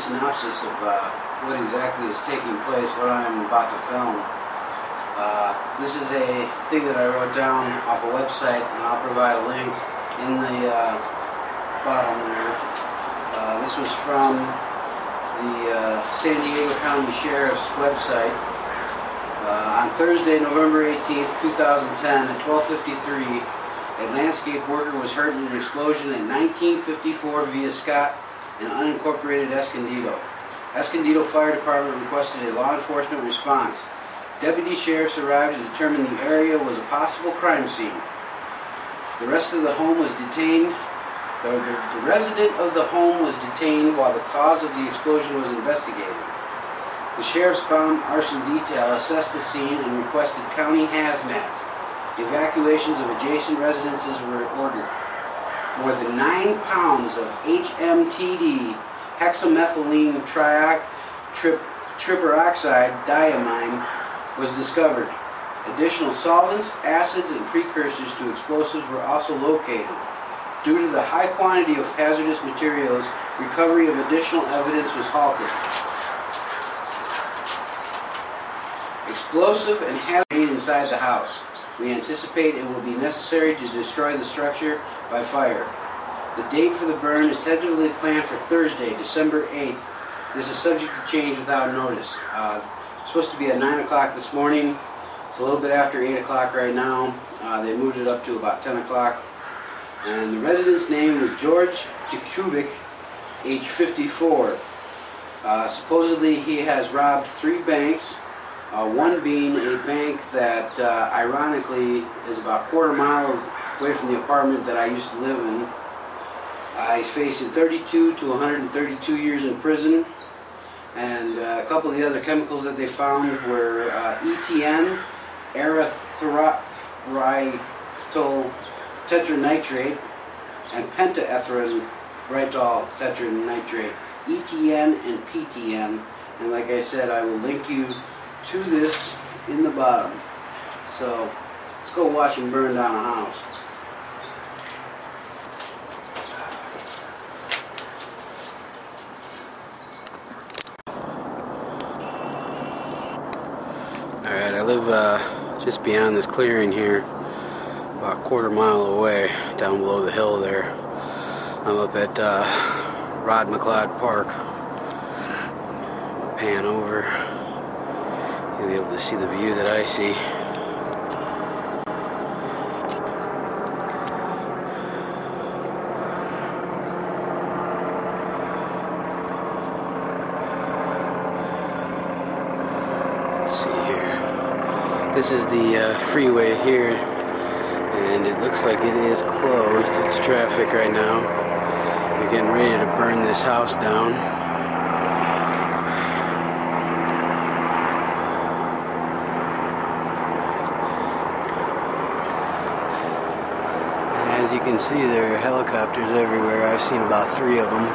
synopsis of what exactly is taking place, what I'm about to film. This is a thing that I wrote down off a website, and I'll provide a link in the bottom there. This was from the San Diego County Sheriff's website. On Thursday, November 18th, 2010, at 12:53, a landscape worker was hurt in an explosion at 1954 Via Scott in unincorporated Escondido. Escondido Fire Department requested a law enforcement response. Deputy sheriffs arrived to determine the area was a possible crime scene. The rest of the home was detained. The resident of the home was detained while the cause of the explosion was investigated. The sheriff's bomb arson detail assessed the scene and requested county hazmat. Evacuations of adjacent residences were ordered. More than 9 pounds of HMTD, hexamethylene triperoxide diamine, was discovered. Additional solvents, acids, and precursors to explosives were also located. Due to the high quantity of hazardous materials, recovery of additional evidence was halted. Explosive and hazard inside the house. We anticipate it will be necessary to destroy the structure by fire. The date for the burn is tentatively planned for Thursday, December 8th. This is subject to change without notice. It's supposed to be at 9 o'clock this morning. It's a little bit after 8 o'clock right now. They moved it up to about 10 o'clock. And the resident's name was George Jakubic, age 54. Supposedly he has robbed 3 banks. One being a bank that ironically is about a quarter mile away from the apartment that I used to live in. He's facing 32 to 132 years in prison, and a couple of the other chemicals that they found were ETN, erythritol tetranitrate, and pentaerythritol tetranitrate, ETN and PTN. And like I said, I will link you to this in the bottom. So let's go watch him burn down a house. Alright, I live just beyond this clearing here, about a quarter mile away, down below the hill there. I'm up at Rod McLeod Park. Pan over. You'll be able to see the view that I see. Let's see here. This is the freeway here, and it looks like it is closed. It's traffic right now. They're getting ready to burn this house down. As you can see, there are helicopters everywhere. I've seen about 3 of them.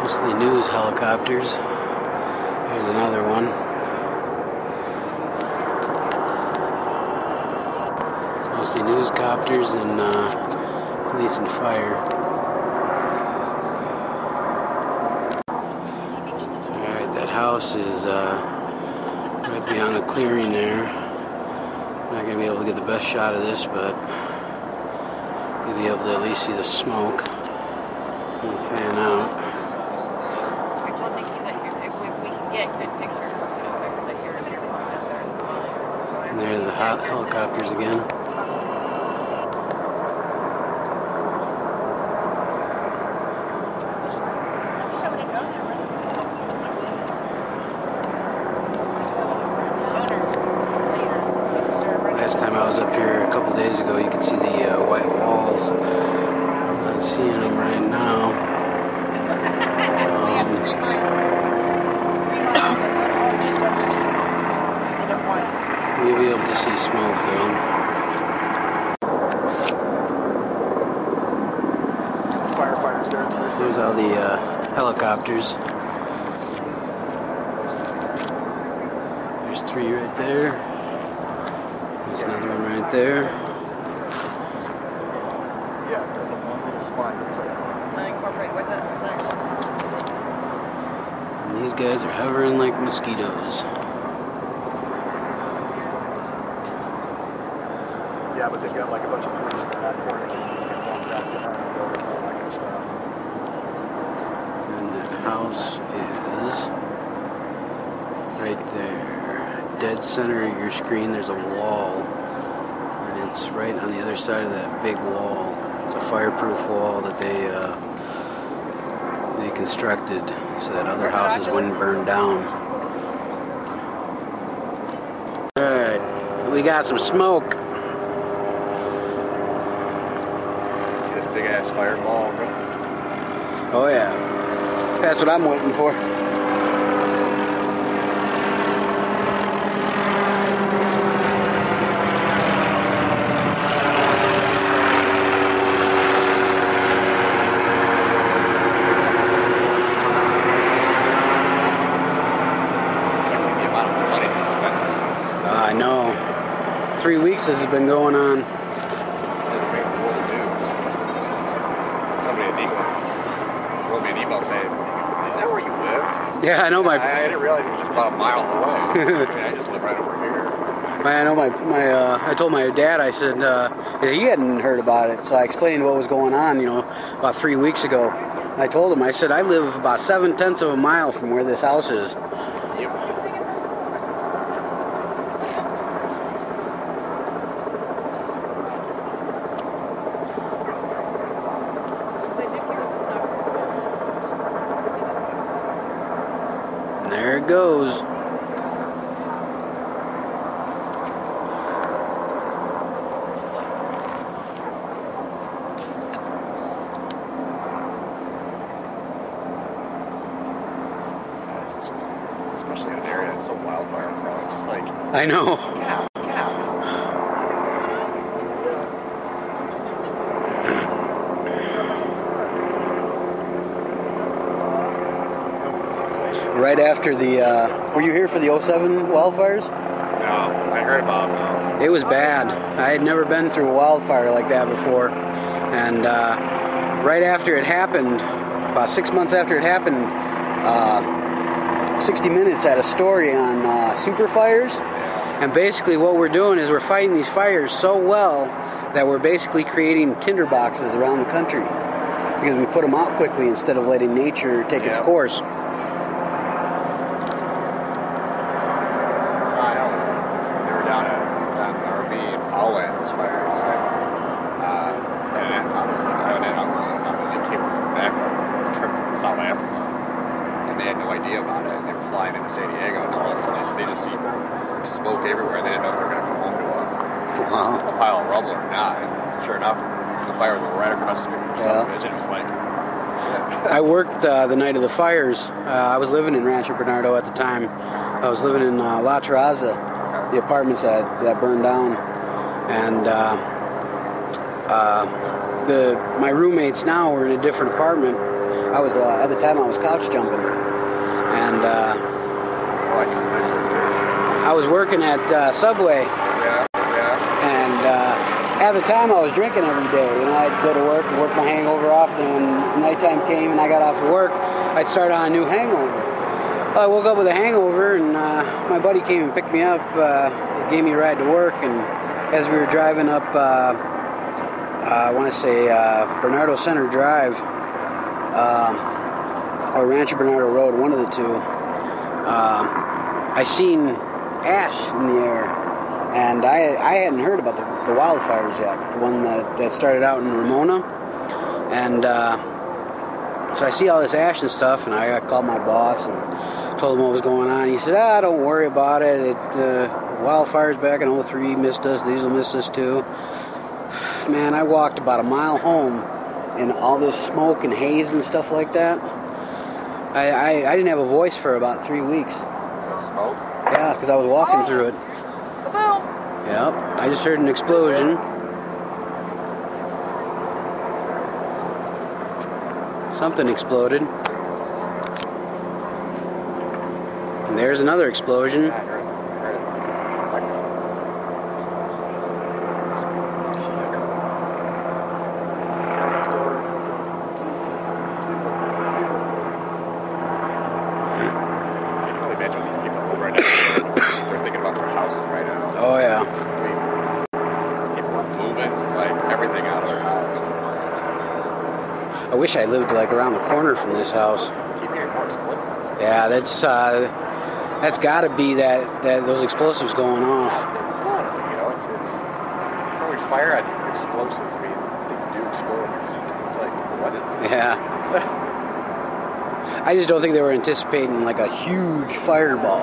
Mostly news helicopters. There's another one. It's mostly news copters and police and fire. Alright, that house is right beyond the clearing there. I'm not going to be able to get the best shot of this, but you'll be able to at least see the smoke and fan out. I told Nikki that if we can get good pictures, that you're up there. And there's the helicopters again. Last time I was up here a couple days ago, you could see the white walls. I'm not seeing them right now. You'll be able to see smoke though. Firefighters there. There's all the helicopters. There's 3 right there. There's another one right there. fine. It's like, And incorporate with it. Nice. And these guys are hovering like mosquitoes. yeah, but they've got like a bunch of police in the back corner. And walk around the apartment buildings and all that kind of stuff. And that house is right there. Dead center of your screen, there's a wall. And it's right on the other side of that big wall. It's a fireproof wall that they constructed so that other houses wouldn't burn down. Alright, we got some smoke. See this big ass fireball? Oh yeah, that's what I'm waiting for. I know. 3 weeks this has been going on. It's making world news. Somebody at Eagle wrote me an email saying, "Is that where you live?" Yeah, I know my. I didn't realize it was just about a mile away. I mean, I just live right over here. I know I told my dad, I said, he hadn't heard about it, so I explained what was going on, about 3 weeks ago. I told him, I said, I live about 7/10 of a mile from where this house is. And there it goes. Especially in an area that's so wildfire prone. It's just like, I know. Right after the, were you here for the '07 wildfires? no, I heard about them. It was bad. I had never been through a wildfire like that before. And right after it happened, about 6 months after it happened, 60 Minutes had a story on super fires. And basically what we're doing is we're fighting these fires so well that we're basically creating tinder boxes around the country. Because we put them out quickly instead of letting nature take its course. About it, and they were flying into San Diego, and all of a sudden they just see smoke everywhere. They didn't know if they were going to come home to a pile of rubble or not. And sure enough, the fire was right across the street from subdivision. It was like, I worked the night of the fires. I was living in Rancho Bernardo at the time. I was living in La Terraza, the apartments that burned down, and my roommates now were in a different apartment. I was at the time I was couch jumping. And I was working at Subway, and at the time I was drinking every day. I'd go to work and work my hangover off. Then when nighttime came and I got off of work, I'd start on a new hangover. So I woke up with a hangover, and my buddy came and picked me up, gave me a ride to work. And as we were driving up, I want to say Bernardo Center Drive, or Rancho Bernardo Road, one of the two, I seen ash in the air, and I hadn't heard about the wildfires yet, the one that started out in Ramona, and so I see all this ash and stuff, and I called my boss and told him what was going on. He said, don't worry about it, wildfires back in '03 missed us, these will miss us too. Man, I walked about a mile home in all this smoke and haze and stuff like that. I didn't have a voice for about 3 weeks. smoke? Yeah, because I was walking through it. Kaboom! Yep, I just heard an explosion. Something exploded. And there's another explosion. I heard it. wish I lived like around the corner from this house. Keep hearing more explosions. Yeah, that's got to be that those explosives going off. It's not, you know, it's when we fire at explosives. I mean, things do explode in your heat. It's like, what? Yeah. I just don't think they were anticipating like a huge fireball.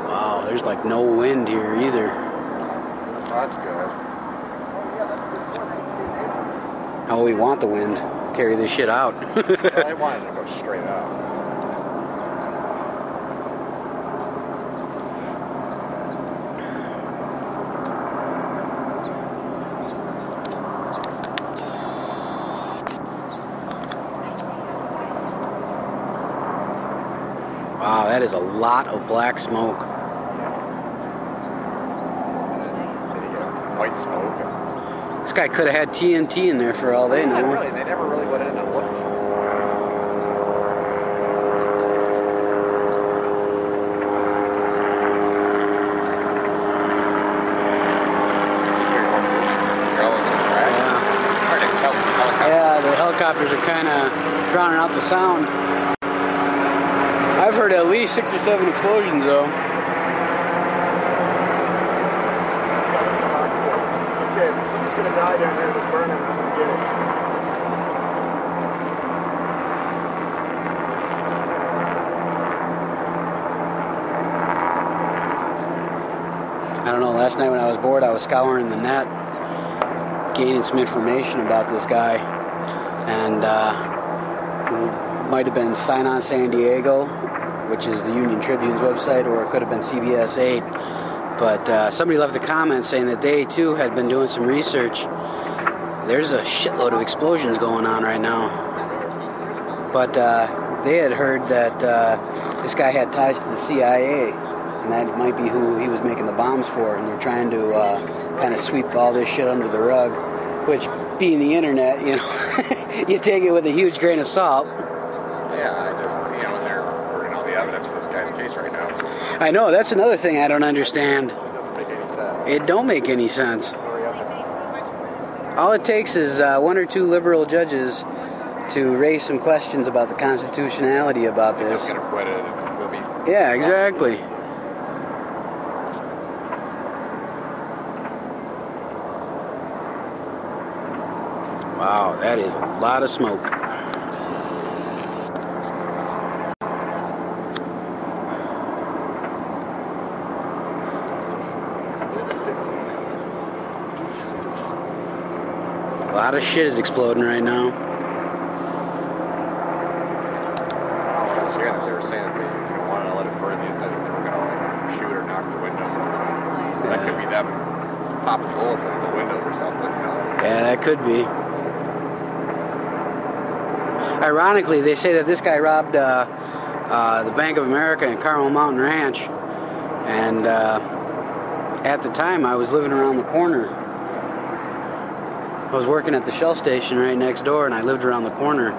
Wow, there's like no wind here either. That's good. Oh, we want the wind. Carry this shit out. Well, I wanted to go straight up. Wow, that is a lot of black smoke. White smoke. This guy could have had TNT in there for all they know. Really, they never really went in and looked. Yeah, the helicopters are kind of drowning out the sound. I've heard at least 6 or 7 explosions though. Okay, if someone's gonna die down there in this burning, I'm gonna get it. I don't know, last night when I was bored, I was scouring the net, gaining some information about this guy. And might have been Sign On San Diego, which is the Union Tribune's website, or it could have been CBS 8. But somebody left a comment saying that they too had been doing some research. There's a shitload of explosions going on right now. But they had heard that this guy had ties to the CIA, and that might be who he was making the bombs for, and they're trying to kind of sweep all this shit under the rug, which, being the internet, you know, you take it with a huge grain of salt. Yeah, I just, you know, and they're burning all the evidence for this guy's case right now. I know, that's another thing I don't understand. It doesn't make any sense. It don't make any sense. Hurry up. All it takes is 1 or 2 liberal judges to raise some questions about the constitutionality about They're this. just going to quit it and we'll be... Yeah, exactly. Wow, that is a lot of smoke. A lot of shit is exploding right now. I was hearing that they were saying that they didn't want to let it burn the inside, that they were going to like shoot or knock the windows. So that could be them popping bullets into the windows or something, you know? Yeah, that could be. Ironically, they say that this guy robbed the Bank of America in Carmel Mountain Ranch, and at the time I was living around the corner. I was working at the Shell station right next door, and I lived around the corner.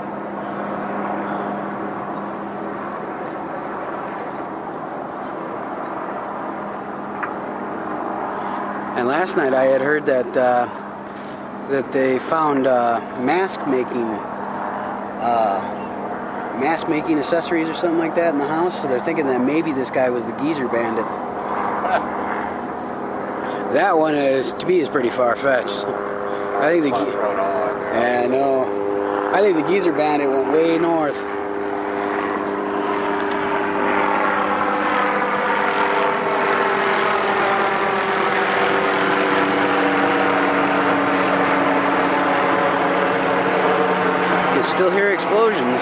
And last night I had heard that that they found mask making accessories or something like that in the house. So they're thinking that maybe this guy was the geezer bandit. That one is, to me, is pretty far-fetched. I think the yeah, no. I think the geezer bandit went way north. You can still hear explosions.